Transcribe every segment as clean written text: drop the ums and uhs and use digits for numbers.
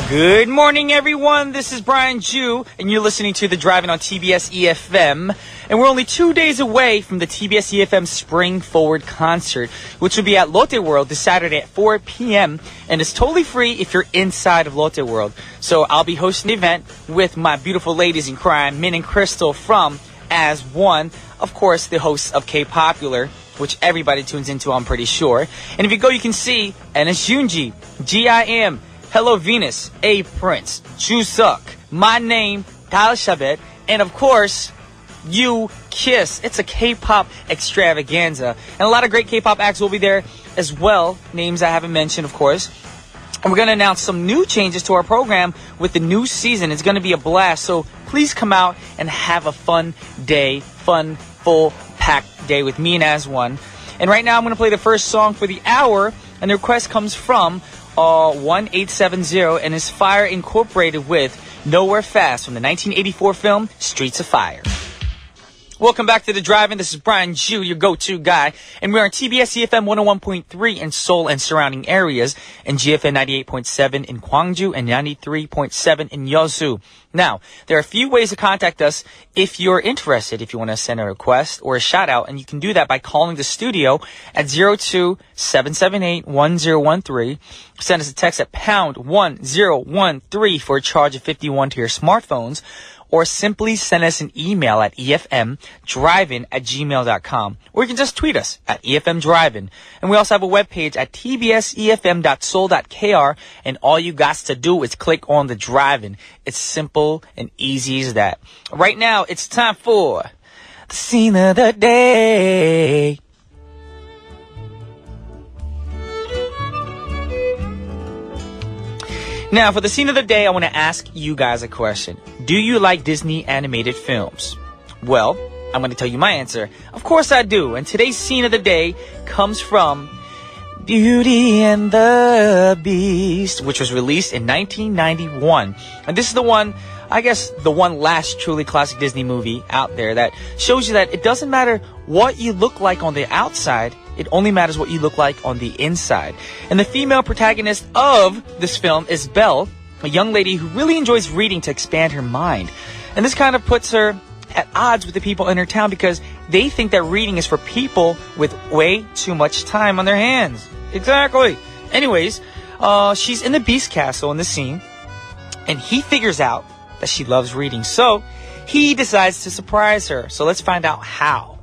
Good morning, everyone. This is Brian Ju, and you're listening to The Driving on TBS efm. And we're only 2 days away from the TBS efm Spring Forward concert, which will be at Lotte World this Saturday at 4 p.m. And it's totally free if you're inside of Lotte World. So I'll be hosting the event with my beautiful ladies in crime, Min and Crystal from As One. Of course, the hosts of K-Popular, which everybody tunes into, I'm pretty sure. And if you go, you can see NS Yoonji, G.I.M., Hello Venus, A Prince, Chuseok, My Name, Dalshabet, and of course, You Kiss. It's a K-pop extravaganza. And a lot of great K-pop acts will be there as well. Names I haven't mentioned, of course. And we're going to announce some new changes to our program with the new season. It's going to be a blast. So please come out and have a fun day. Fun, full, packed day with me and As One. And right now I'm going to play the first song for the hour. And the request comes from 1870 and is Fire Incorporated with Nowhere Fast from the 1984 film Streets of Fire. Welcome back to The Driving. This is Brian Ju, your go-to guy. And we're on TBS efm 101.3 in Seoul and surrounding areas, and GFN 98.7 in Gwangju and 93.7 in Yeosu. Now, there are a few ways to contact us if you're interested, if you want to send a request or a shout-out, and you can do that by calling the studio at 02-778-1013. Send us a text at pound 1013 for a charge of 51 to your smartphones, or simply send us an email at efmdrivein@gmail.com. Or you can just tweet us at efmdrivein. And we also have a webpage at tbsefm.soul.kr, and all you got to do is click on the Drive-In. It's simple and easy as that. Right now, it's time for the scene of the day. Now, for the scene of the day, I want to ask you guys a question. Do you like Disney animated films? Well, I'm going to tell you my answer. Of course I do. And today's scene of the day comes from Beauty and the Beast, which was released in 1991. And this is the one, I guess, the one last truly classic Disney movie out there that shows you that it doesn't matter what you look like on the outside. It only matters what you look like on the inside. And the female protagonist of this film is Belle, a young lady who really enjoys reading to expand her mind. And this kind of puts her at odds with the people in her town because they think that reading is for people with way too much time on their hands. Exactly. Anyways, she's in the Beast Castle in the scene, and he figures out that she loves reading. So he decides to surprise her. So let's find out how.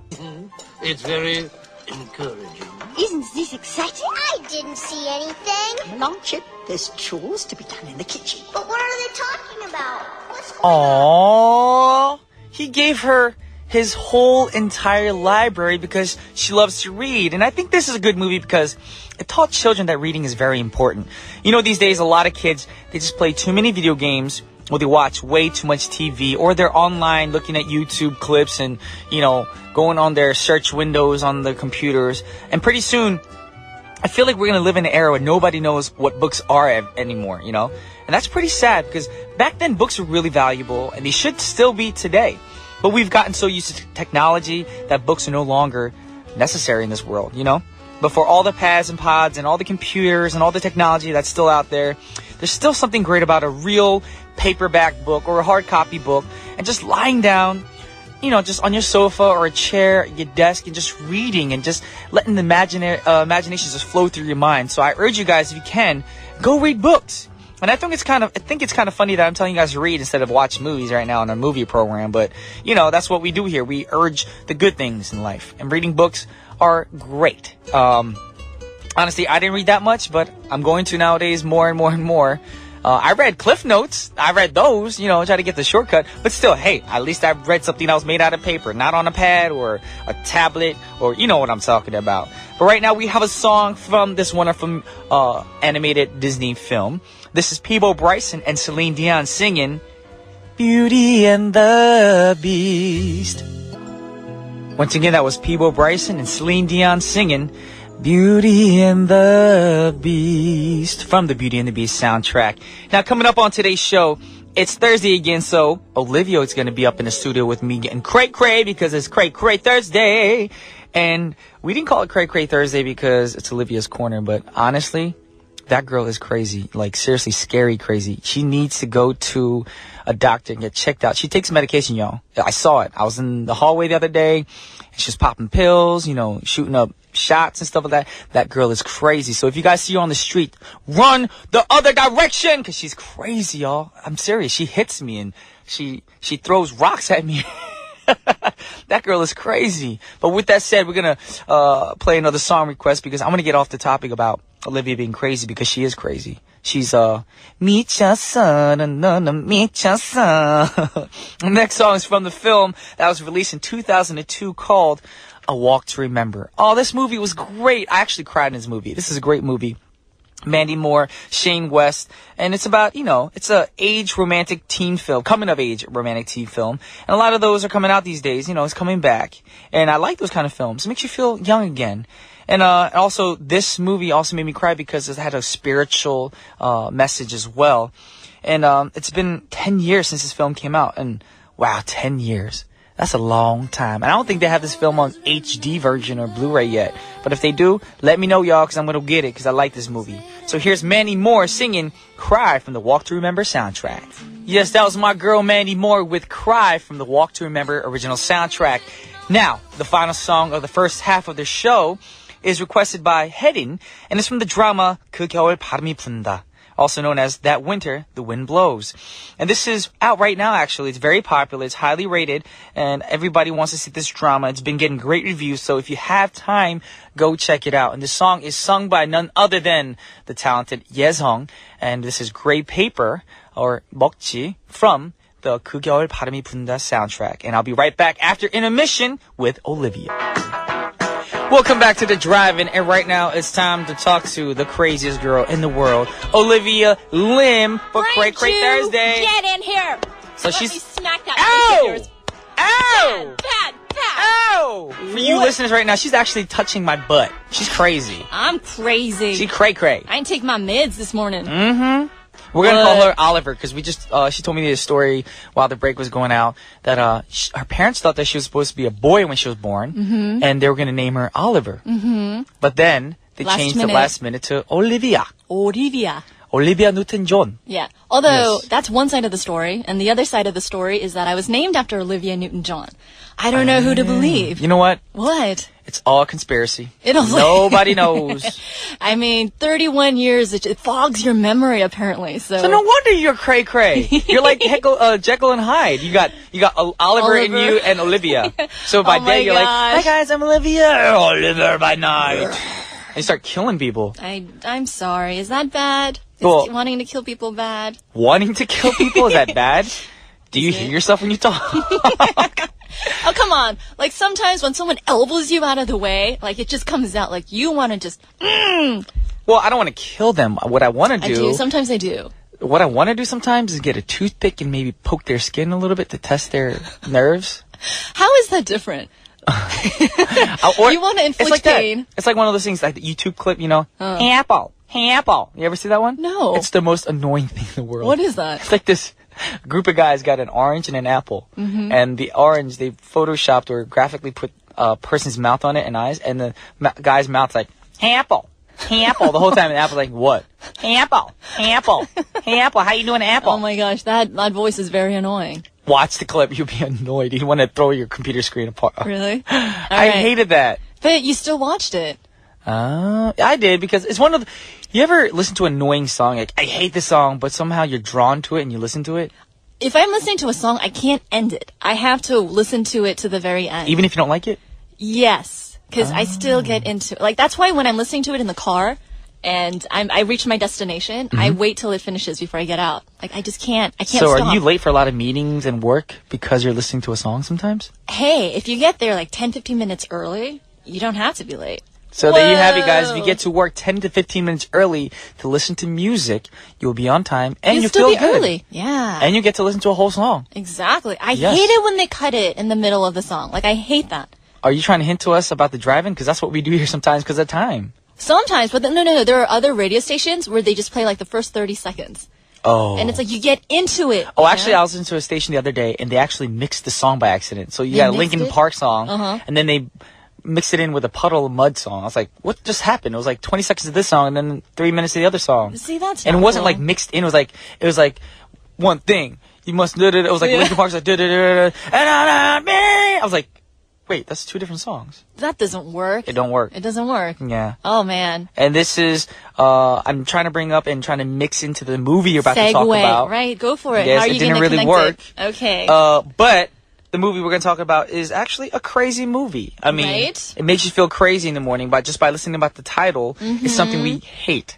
It's very encouraging. Isn't this exciting? I didn't see anything. Come along, Chip. There's chores to be done in the kitchen. But what are they talking about? What's going on? Aww. He gave her his whole entire library because she loves to read. And I think this is a good movie because it taught children that reading is very important. You know, these days, a lot of kids, they just play too many video games, or they watch way too much TV, or they're online looking at YouTube clips and, you know, going on their search windows on the computers. And pretty soon, I feel like we're going to live in an era where nobody knows what books are anymore, you know? And that's pretty sad because back then books were really valuable and they should still be today. But we've gotten so used to technology that books are no longer necessary in this world, you know? But for all the pads and pods and all the computers and all the technology that's still out there, there's still something great about a real paperback book or a hard copy book and just lying down, you know, just on your sofa or a chair, your desk, and just reading and just letting the imagination just flow through your mind. So I urge you guys, if you can, go read books. And I think it's kind of funny that I'm telling you guys to read instead of watch movies right now on our movie program. But, you know, that's what we do here. We urge the good things in life. And reading books are great. Honestly, I didn't read that much, but I'm going to nowadays more and more and more. I read Cliff Notes. I read those, you know, try to get the shortcut. But still, hey, at least I read something that was made out of paper, not on a pad or a tablet, or you know what I'm talking about. But right now we have a song from this wonderful animated Disney film. This is Peebo Bryson and Celine Dion singing Beauty and the Beast. Once again, that was Peebo Bryson and Celine Dion singing Beauty and the Beast from the Beauty and the Beast soundtrack. Now, coming up on today's show, it's Thursday again, so Olivia is going to be up in the studio with me getting cray-cray because it's cray-cray Thursday. And we didn't call it cray-cray Thursday because it's Olivia's corner, but honestly, that girl is crazy. Like, seriously, scary crazy. She needs to go to a doctor and get checked out. She takes medication, y'all. I saw it. I was in the hallway the other day, and she was popping pills, shooting up shots and stuff like that. That girl is crazy. So if you guys see her on the street, run the other direction, because she's crazy, y'all. I'm serious. She hits me, and she throws rocks at me. That girl is crazy. But with that said, we're going to play another song request because I want to get off the topic about Olivia being crazy because she is crazy. She's 미쳤어, 너는 미쳤어. The next song is from the film that was released in 2002 called A Walk to Remember. Oh, this movie was great. I actually cried in this movie. This is a great movie. Mandy Moore, Shane West, and it's about, it's a age romantic teen film, coming of age romantic teen film. And a lot of those are coming out these days, it's coming back. And I like those kind of films. It makes you feel young again. And also, this movie also made me cry because it had a spiritual message as well. And it's been 10 years since this film came out. And wow, 10 years. That's a long time. And I don't think they have this film on HD version or Blu-ray yet. But if they do, let me know, y'all, because I'm going to get it because I like this movie. So here's Mandy Moore singing Cry from the Walk to Remember soundtrack. Yes, that was my girl Mandy Moore with Cry from the Walk to Remember original soundtrack. Now, the final song of the first half of the show is requested by Hedin, and it's from the drama 그 겨울 바람이 분다, also known as That Winter, the Wind Blows. And this is out right now, actually. It's very popular. It's highly rated, and everybody wants to see this drama. It's been getting great reviews, so if you have time, go check it out. And this song is sung by none other than the talented Jeong, and this is Gray Paper, or 먹지, from the 그 겨울 바람이 분다 soundtrack. And I'll be right back after intermission with Olivia. Welcome back to The Drive-In, and right now it's time to talk to the craziest girl in the world, Olivia Lim, for Cray Cray Thursday. Get in here. So Let she's... me smack that Ow! face of yours. Ow! Bad. Ow! For you listeners right now, she's actually touching my butt. She's crazy. I'm crazy. She cray. I didn't take my meds this morning. Mm-hmm. We're going to call her Oliver because she told me this story while the break was going out that her parents thought that she was supposed to be a boy when she was born, and they were going to name her Oliver. Mm-hmm. But then they changed it last minute to Olivia. Olivia Newton-John. Yeah. Although, Yes. that's one side of the story, and the other side of the story is that I was named after Olivia Newton-John. I don't know who to believe. You know what? What? It's all a conspiracy. Nobody knows. I mean, 31 years, it fogs your memory, apparently. So So no wonder you're cray. You're like Jekyll and Hyde. You got Oliver in you and Olivia. So by day you're like, hi guys, I'm Olivia. Oliver by night. And you start killing people. I'm sorry. Is that bad? Is Well- wanting to kill people bad? Wanting to kill people, is that bad? Do you hear yourself when you talk? Oh, come on. Like, sometimes when someone elbows you out of the way, like, it just comes out. Like, you want to just, Well, I don't want to kill them. What I want to I do. Sometimes I do. What I want to do sometimes is get a toothpick and maybe poke their skin a little bit to test their nerves. How is that different? Or, You want to inflict it's like that. pain. It's like one of those things, like the YouTube clip, Hey, Apple. You ever see that one? No. It's the most annoying thing in the world. What is that? It's like this group of guys got an orange and an apple. Mm-hmm. And the orange, they photoshopped or graphically put a person's mouth on it and eyes. And the guy's mouth's like, Hey, Apple. Hey, Apple. The whole time, and Apple's like, what? Hey, Apple. Hey, Apple. Hey, Apple. How you doing, Apple? Oh my gosh, that voice is very annoying. Watch the clip. You'll be annoyed. You want to throw your computer screen apart. Really? I hated that. But you still watched it. I did because it's one of the... You ever listen to an annoying song? Like, I hate this song, but somehow you're drawn to it and you listen to it? If I'm listening to a song, I can't end it. I have to listen to it to the very end. Even if you don't like it? Yes, because I still get into it. Like, that's why when I'm listening to it in the car and I reach my destination, I wait till it finishes before I get out. Like, I just can't. I can't So stop. are you late for a lot of meetings and work because you're listening to a song sometimes? Hey, if you get there like 10, 15 minutes early, you don't have to be late. So there you have it, guys. If you Whoa. get to work 10 to 15 minutes early to listen to music, you'll be on time and You'll you still feel be good. early. Yeah. And you get to listen to a whole song. Exactly. I Yes. hate it when they cut it in the middle of the song. Like, I hate that. Are you trying to hint to us about the drive-in? Because that's what we do here sometimes because of time. Sometimes, but no. There are other radio stations where they just play like the first 30 seconds. Oh. And it's like you get into it. Oh, you actually, know? I was listening to a station the other day, and they actually mixed the song by accident. So you got a mixed Linkin it? Park song, Uh-huh. and then they mix it in with a Puddle of Mud song. I was like, what just happened? It was like 20 seconds of this song and then 3 minutes of the other song. See, that's and it not wasn't cool. like mixed in. It was like one thing. You must. It was like Linkin Park's like. And I was like, wait, that's 2 different songs. That doesn't work. It don't work. It doesn't work. Yeah. Oh man. And this is I'm trying to bring up and trying to mix into the movie you're about to talk about. Right, go for it. Yes, How are it you didn't gonna really connect work. it? Okay. But the movie we're going to talk about is actually a crazy movie. I mean, Right? it makes you feel crazy in the morning by listening about the title. It's something we hate.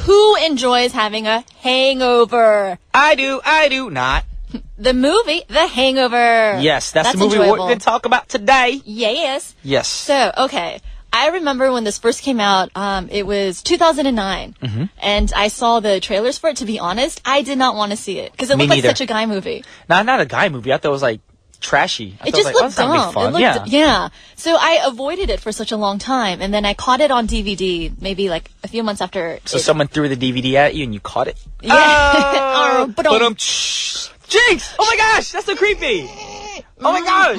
Who enjoys having a hangover? I do not. The movie, The Hangover. Yes, that's the movie enjoyable. we're going to talk about today. Yes. Yes. So, okay. I remember when this first came out, it was 2009. And I saw the trailers for it. To be honest, I did not want to see it because it Me looked like neither. such a guy movie. Not a guy movie. I thought it was like trashy. I It thought just was looked that's not dumb. gonna be fun. It looked, yeah. So I avoided it for such a long time. And then I caught it on DVD maybe like a few months after. So someone threw the DVD at you and you caught it? Yeah. Oh, But Jinx! Oh my gosh, that's so creepy! Oh my gosh!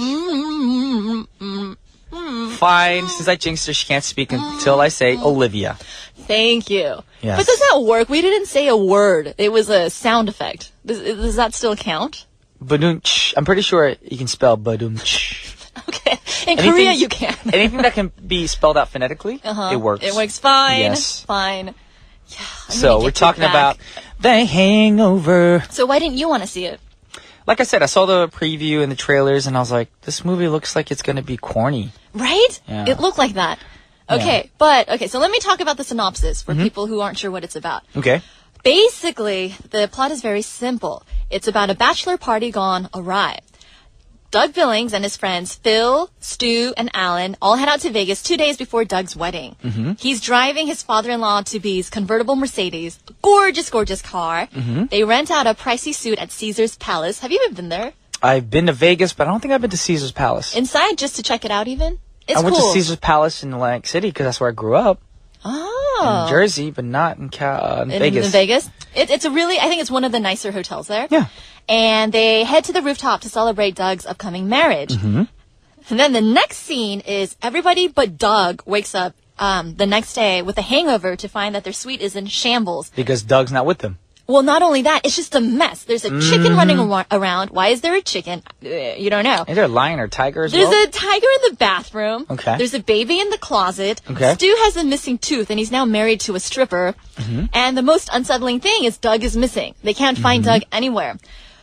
Fine, since I jinxed her, she can't speak until I say Olivia. Thank you. Yes. But does that work? We didn't say a word. It was a sound effect. Does that still count? Badumch. I'm pretty sure you can spell badumch. Okay. In Korea, you can. Anything that can be spelled out phonetically, it works. It works fine. Yes. Fine. Yeah. So we're talking about The Hangover. So why didn't you want to see it? Like I said, I saw the preview and the trailers, and I was like, this movie looks like it's going to be corny. Right? Yeah. It looked like that. Okay, so let me talk about the synopsis for people who aren't sure what it's about. Okay. Basically, the plot is very simple. It's about a bachelor party gone awry. Doug Billings and his friends Phil, Stu, and Alan all head out to Vegas 2 days before Doug's wedding. He's driving his father-in-law to be's convertible Mercedes, gorgeous, gorgeous car. They rent out a pricey suite at Caesar's Palace. Have you ever been there? I've been to Vegas, but I don't think I've been to Caesar's Palace. Inside, just to check it out even? It's I went cool. to Caesar's Palace in Atlantic City because that's where I grew up. Oh. In Jersey, but not in Vegas. In Vegas? It's a really, I think it's one of the nicer hotels there. Yeah. And they head to the rooftop to celebrate Doug's upcoming marriage. And then the next scene is everybody but Doug wakes up the next day with a hangover to find that their suite is in shambles. Because Doug's not with them. Well, not only that, it's just a mess. There's a chicken running around. Why is there a chicken? You don't know. Is there a lion or tiger as There's well? a tiger in the bathroom. Okay. There's a baby in the closet. Okay. Stu has a missing tooth, and he's now married to a stripper. And the most unsettling thing is Doug is missing. They can't find Doug anywhere.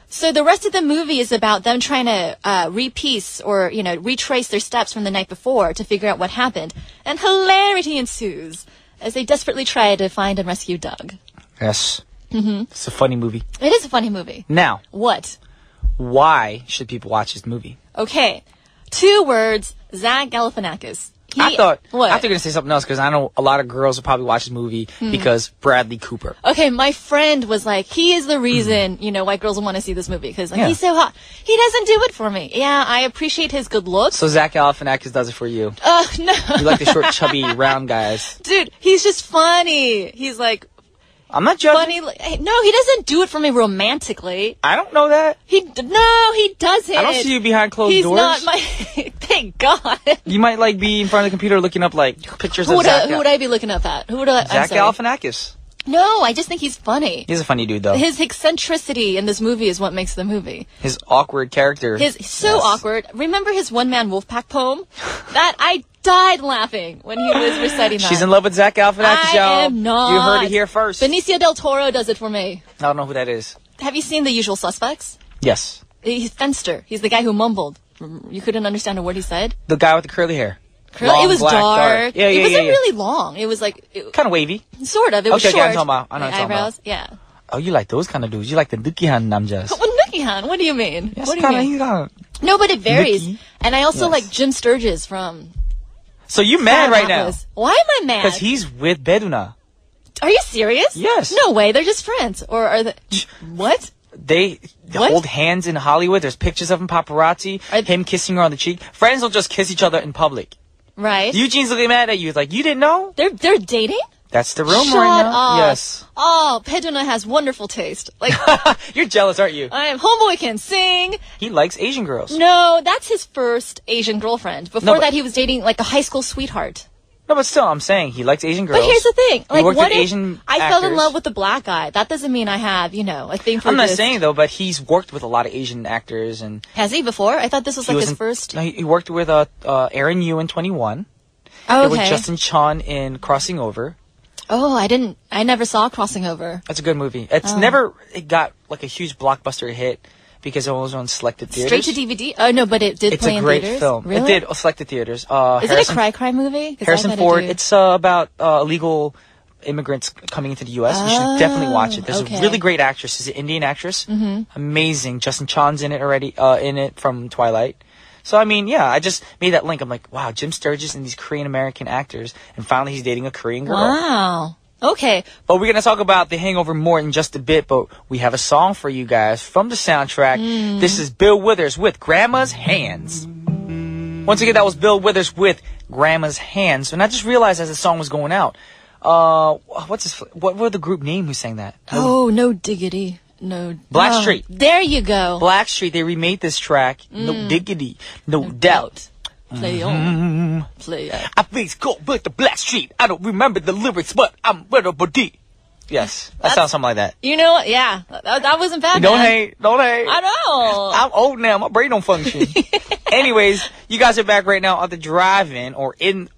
So the rest of the movie is about them trying to repiece or, retrace their steps from the night before to figure out what happened. And hilarity ensues as they desperately try to find and rescue Doug. Yes. It's a funny movie. It is a funny movie. Now, What? why should people watch this movie? Okay. 2 words, Zach Galifianakis. I thought you were What? going to say something else because I know a lot of girls will probably watch this movie because Bradley Cooper. Okay, my friend was like, he is the reason, white girls want to see this movie because Yeah. he's so hot. He doesn't do it for me. Yeah, I appreciate his good looks. So Zach Galifianakis does it for you. No. You like the short, chubby, round guys. Dude, he's just funny. He's like I'm not judging. funny. Hey, no, he doesn't do it for me romantically. I don't know that. He doesn't. I don't see you behind closed He's doors. not my. Thank God. You might be in front of the computer looking up pictures Who of would Zach. I be looking up at? Who would I? I'm Zach sorry. Galifianakis. No, I just think he's funny. He's a funny dude though. His eccentricity in this movie is what makes the movie. His awkward character. He's so awkward. Remember his one-man Wolfpack poem? That I died laughing when he was reciting that. She's in love with Zach Galifianakis, y'all. I am not. You heard it here first. Benicio del Toro does it for me. I don't know who that is. Have you seen The Usual Suspects? Yes. He's Fenster. He's the guy who mumbled. You couldn't understand a word he said. The guy with the curly hair. It was dark. Yeah, it wasn't yeah. really long. It was like Kind of wavy. sort of. It was Okay, short. I'm talking about. I know The what you're talking eyebrows. Yeah. Oh, you like those kind of dudes. You like the Dukihan namjas. Well, Nukihan, what do you mean? Yes, What do you mean? he's kinda. No, but it varies. Nicky. And I also Yes. like Jim Sturgis from So you mad right now? Atlas. Why am I mad? Because he's with Beduna. Are you serious? Yes. No way. They're just friends. Or are they? What? They What? hold hands in Hollywood. There's pictures of him, paparazzi, him kissing her on the cheek. Friends don't just kiss each other in public. Right. Eugene's looking mad at you. It's like, you didn't know? They're dating? That's the rumor Shut right now. up. Yes. Oh, Peduna has wonderful taste. Like, You're jealous, aren't you? I am homeboy can sing. He likes Asian girls. No, that's his first Asian girlfriend. Before but- that, he was dating like a high school sweetheart. No, but still, I'm saying he likes Asian girls. But here's the thing. Like, worked what with if Asian I fell in actors. love with a black guy? That doesn't mean I have, a thing for I'm not just- saying though, but he's worked with a lot of Asian actors, and Has he before? I thought this was he like was his in- first. No, he worked with Aaron Yu in 21. Oh, With okay. Justin Chon in Crossing Over. Oh, I never saw Crossing Over. That's a good movie. It's it got like a huge blockbuster hit because it was on selected theaters. Straight to DVD? Oh, no, but it did It's play a in great theaters? film. Really? It did selected theaters. Is it a Harrison- cry movie? 'Cause I Harrison thought Ford. did. It's about illegal immigrants coming into the U.S. You should definitely watch it. There's okay. a really great actress. She's an Indian actress. Mm-hmm. Amazing. Justin Chon's in it already. In it from Twilight. So I mean, yeah, I just made that link. I'm like, wow, Jim Sturgis and these Korean American actors, and finally he's dating a Korean girl. Wow. Okay. But we're gonna talk about The Hangover more in just a bit. But we have a song for you guys from the soundtrack. This is Bill Withers with Grandma's Hands. Once again, that was Bill Withers with Grandma's Hands. And I just realized as the song was going out, what were the group name who sang that? Oh, no diggity. No. Blackstreet. There you go. Blackstreet. They remade this track. No diggity, no doubt. Play on. Play on. I face cold with the Blackstreet. I don't remember the lyrics, but I'm ready for D. Yes, that sounds something like that. You know what? Yeah. That wasn't bad, Don't man. hate. Don't hate. I know. I'm old now. My brain don't function. Anyways, you guys are back right now on the drive-in or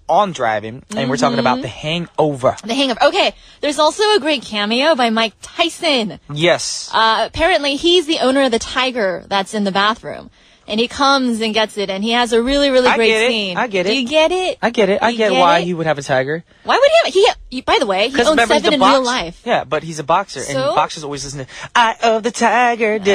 on drive-in, and we're talking about The Hangover. The Hangover. Okay. There's also a great cameo by Mike Tyson. Yes. Apparently, he's the owner of the tiger that's in the bathroom. And he comes and gets it, and he has a really, really great get it. scene. I get it. Do you get it? I get it. I You get get why it? he would have a tiger. Why would he? By the way, he owns remember, he's 7 a in boxer. real life. Yeah, but he's a boxer, So? and boxers always listen to "Eye of the Tiger." I Get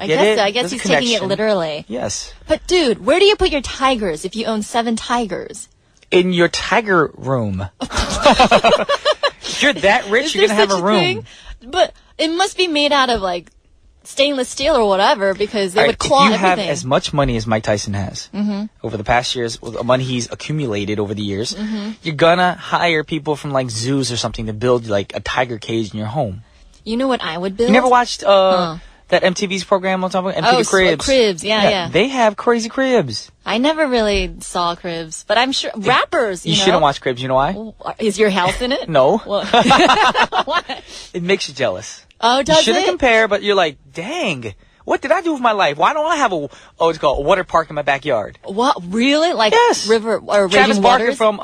guess it? so. I guess There's a he's taking it connection. literally. Yes. But dude, where do you put your tigers if you own 7 tigers? In your tiger room. If you're that rich, Is you're there gonna have such a room. thing? But it must be made out of like stainless steel or whatever because they All would right, claw if you have everything. as much money as Mike Tyson has over the past years, with the money he's accumulated over the years, you're gonna hire people from like zoos or something to build like a tiger cage in your home. You know what I would build? You never watched that MTV's program on top of MTV Cribs? Cribs, yeah. They have crazy cribs. I never really saw Cribs, but I'm sure rappers. You know? shouldn't watch Cribs. You know why? Is your house in it? No. Well, what? It makes you jealous. Oh, You does shouldn't it? compare, but you're like, dang. What did I do with my life? Why don't I have it's called a water park in my backyard? What really? Like Yes. river or Travis raging Barker waters? from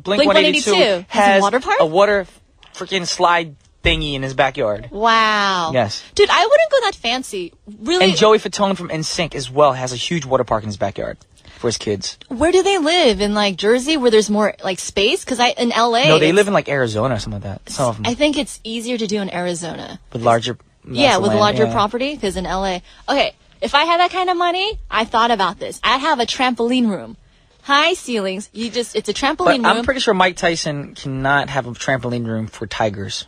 Blink Blink 182 182 has a has water park? a water freaking slide thingy in his backyard. Wow. Yes. Dude, I wouldn't go that fancy. Really? And Joey Fatone from NSYNC as well has a huge water park in his backyard for his kids. Where do they live? In like Jersey, where there's more like space? Because in LA, No, they it's- live in like Arizona or something like that. Some of them I think it's easier to do in Arizona. with larger. Yeah, with land, larger yeah. property. Because in LA, okay, if I had that kind of money, I thought about this. I'd have a trampoline room, high ceilings. It's a But trampoline room. I'm pretty sure Mike Tyson cannot have a trampoline room for tigers.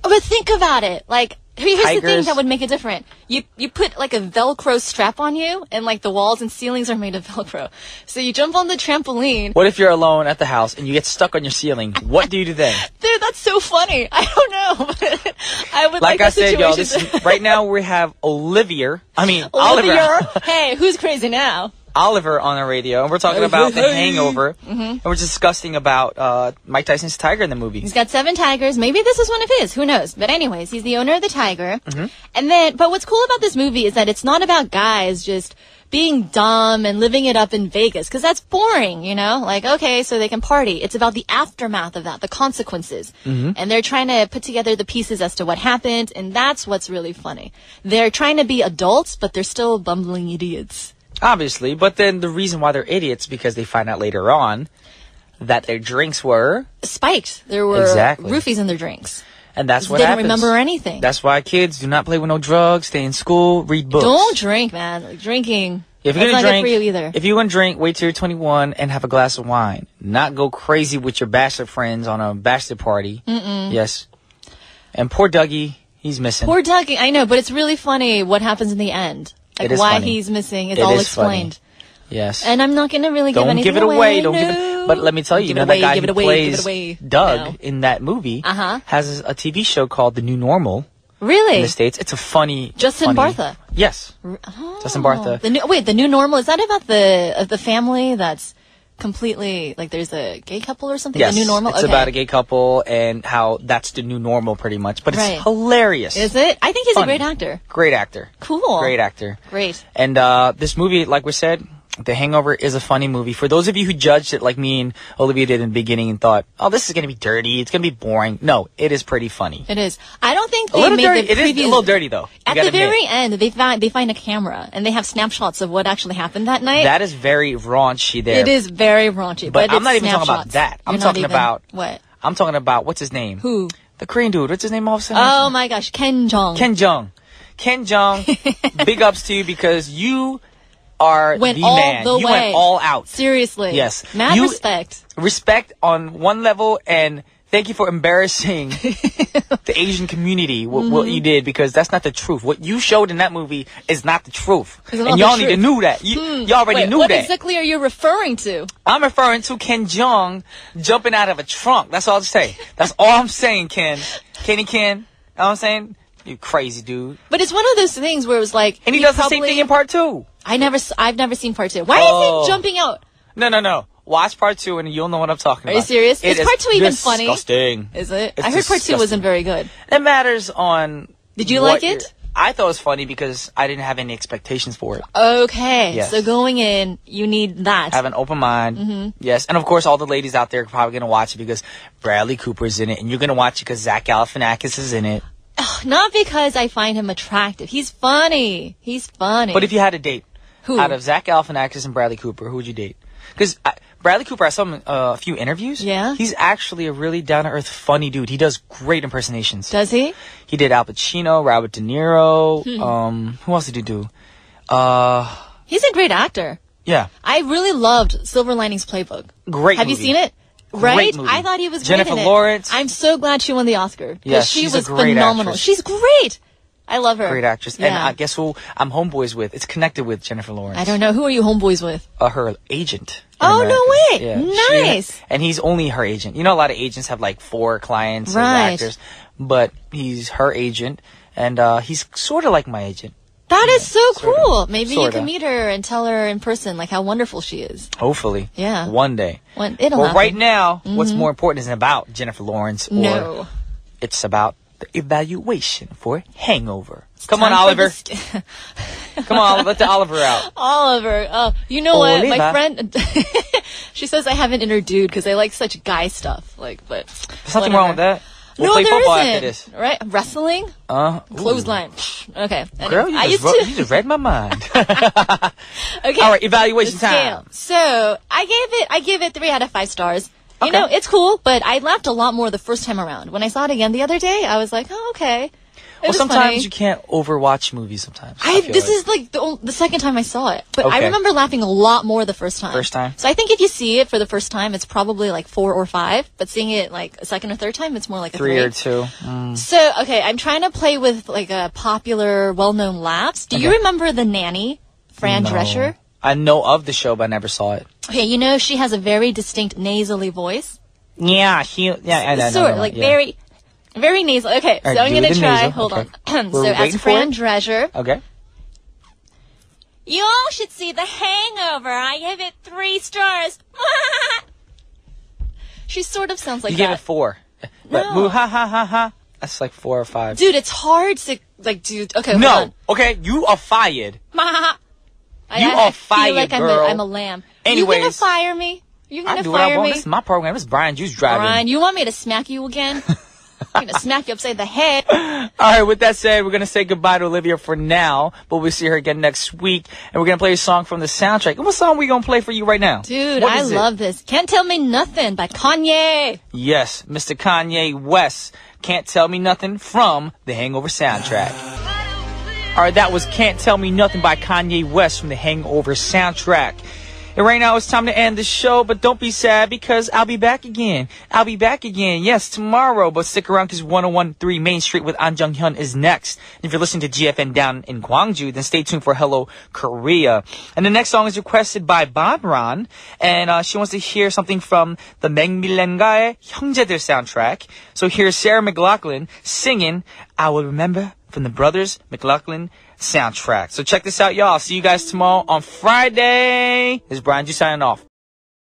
But think about it. Like, here's the thing Tigers. that would make it different. You put like a Velcro strap on you, and like the walls and ceilings are made of Velcro. So you jump on the trampoline. What if you're alone at the house and you get stuck on your ceiling? What do you do then? Dude, that's so funny. I don't know. But I would Like like I said, y'all, situation right now we have Oliver, Olivia. Hey, who's crazy now? Oliver on the radio, and we're talking about The Hangover, and we're discussing about Mike Tyson's tiger in the movie. He's got 7 tigers. Maybe this is one of his. Who knows? But anyways, he's the owner of the tiger. But what's cool about this movie is that it's not about guys just being dumb and living it up in Vegas, because that's boring, you know? Like, okay, so they can party. It's about the aftermath of that, the consequences. And they're trying to put together the pieces as to what happened, and that's what's really funny. They're trying to be adults, but they're still bumbling idiots. Obviously, but then the reason why they're idiots because they find out later on that their drinks were, Spiked. There were Exactly. roofies in their drinks. and that's what They don't happens. remember anything. That's why kids do not play with no drugs, stay in school, read books. Don't drink, man. Like, drinking. If you're that's gonna not drink, good for you either. if you're gonna drink, wait till you're 21 and have a glass of wine. Not go crazy with your bachelor friends on a bachelor party. Yes. And poor Dougie, he's missing. Poor Dougie. I know, but it's really funny what happens in the end. Like It is why funny. he's missing. It's It all is explained. Yes. And I'm not gonna really give Don't anything give it away. Don't no. give it. But let me tell you, Give you it know that away, guy give it who away, plays give it away. Doug No. in that movie has a TV show called The New Normal in Really? the States. It's a funny. Justin funny- Bartha. Yes. Oh. Justin Bartha. The new normal, is that about the family that's completely, like, there's a gay couple or something? Yes. The new normal? It's Okay. about a gay couple and how that's the new normal, pretty much. But it's Right. hilarious. Is it? I think he's Funny. a great actor. Great actor. Cool. Great actor. Great. And this movie, like we said, The Hangover is a funny movie. For those of you who judged it like me and Olivia did in the beginning and thought, oh, this is going to be dirty, it's going to be boring. No, it is pretty funny. It is. I don't think A they little made dirty. the It is previews. a little dirty, though. You At gotta the very admit. end, they find a camera and they have snapshots of what actually happened that night. That is very raunchy there. It is very raunchy, But I'm it's not even talking about snapshots. that. I'm You're not talking even- about- what? I'm talking about, what's his name? Who? The Korean dude. What's his name all of a sudden? Oh my gosh, Ken Jeong. Ken Jeong. Ken Jeong, big ups to you because you are Went the all man. the You way. went all out. Seriously. Yes. Mad You- respect. Respect on one level, and thank you for embarrassing the Asian community, what you did, because that's not the truth. What you showed in that movie is not the truth. Is it not And the y'all need to truth? knew that. You already Wait, knew what that. exactly are you referring to? I'm referring to Ken Jeong jumping out of a trunk. That's all I'm saying. That's all I'm saying, Ken. Kenny Ken. Know what I'm saying? You crazy dude. But it's one of those things where it was like, And he does the same thing in part 2. I've never seen part 2. Why Oh. is he jumping out? No. Watch part 2 and you'll know what I'm talking about. Are you serious? It Is part 2 even funny? Disgusting. Is it? It's I heard part 2 disgusting. wasn't very good. It matters on. Did you what like it? you're- I thought it was funny because I didn't have any expectations for it. Okay. Yes. So going in, you need that. Have an open mind. Mm-hmm. Yes. And of course, all the ladies out there are probably going to watch it because Bradley Cooper's in it. And you're going to watch it because Zach Galifianakis is in it. Not because I find him attractive. He's funny. He's funny. But if you had a date, Who? out of Zach Galifianakis and Bradley Cooper, who would you date? Because Bradley Cooper, I saw him in a few interviews. Yeah? He's actually a really down-to-earth, funny dude. He does great impersonations. Does he? He did Al Pacino, Robert De Niro. Hmm. Who else did he do? He's a great actor. Yeah. I really loved Silver Linings Playbook. Great Have you movie. seen it? Great Right? movie. I thought he was Jennifer great in Lawrence. it. I'm so glad she won the Oscar. 'cause Yes, she she's a was great phenomenal. actress. She's great. I love her. Great actress. Yeah. And I guess who I'm homeboys with. It's connected with Jennifer Lawrence. I don't know. Who are you homeboys with? Her agent. in Oh, no America. way. Yeah. Nice. And he's only her agent. You know, a lot of agents have like 4 clients Right. as actors. But he's her agent. And he's sort of like my agent. That is so sorta. cool. Maybe you Sorta. can meet her and tell her in person like how wonderful she is. Hopefully. Yeah. One day. It'll Well, happen. right now, what's more important isn't about Jennifer Lawrence. Or No. It's about the evaluation for Hangover. Come on, Time for Oliver. the Come on, Oliver. Let the Oliver out. Oliver. Oh, you know what? My Oliva. friend, she says I haven't entered dude because I like such guy stuff. Like, but There's nothing wrong with that. We'll no, play there football isn't. after this. Right? Wrestling? Ooh. Clothesline. Okay. Anyway, Girl, you I just, used to. you just read my mind. Okay. All right, evaluation The scale. time. So I gave it 3 out of 5 stars. You Okay. know, it's cool, but I laughed a lot more the first time around. When I saw it again the other day, I was like, oh, okay. It Well, was sometimes funny. you can't overwatch movies sometimes. I feel This like. is like the second time I saw it, but I Okay. remember laughing a lot more the first time. First time? So I think if you see it for the first time, it's probably like 4 or 5, but seeing it like a second or third time, it's more like a 3 3. or 2. So, okay, I'm trying to play with like a popular, well-known laughs. Do you Okay. remember The Nanny, Fran No. Drescher? I know of the show, but I never saw it. Okay, you know she has a very distinct nasally voice. Yeah, I know. Sort of, like very, very nasal. Okay, All so right, I'm do gonna the try. nasal, Hold okay. on. We're So as waiting for Fran it. Drescher, Okay. you all should see The Hangover. I give it 3 stars. She sort of sounds like You that. gave it 4. But No. moo, ha ha ha ha. That's like 4 or 5. Dude, it's hard to like do. Okay, hold No. on. Okay, you are fired. You You are fired, feel like girl. I'm a lamb. Anyways. You gonna fire me? You I gonna do what I fire want. me? This is my program. This is Brian Juice driving. Brian, you want me to smack you again? I'm gonna smack you upside the head. All right, with that said, we're going to say goodbye to Olivia for now, but we'll see her again next week, and we're going to play a song from the soundtrack. And what song are we going to play for you right now? Dude, What I is it? love this. Can't Tell Me Nothing by Kanye. Yes, Mr. Kanye West, Can't Tell Me Nothing from the Hangover soundtrack. All right, that was Can't Tell Me Nothing by Kanye West from the Hangover soundtrack. And right now it's time to end the show, but don't be sad because I'll be back again. I'll be back again, yes, tomorrow. But stick around because 101.3 Main Street with An Jung-hyun is next. And if you're listening to GFN down in Gwangju, then stay tuned for Hello Korea. And the next song is requested by Banran, and she wants to hear something from the 맥밀렌가의 형제들 soundtrack. So here's Sarah McLachlan singing I Will Remember from the Brothers McLachlan soundtrack. So check this out, y'all. See you guys tomorrow on Friday. This is Brian G signing off.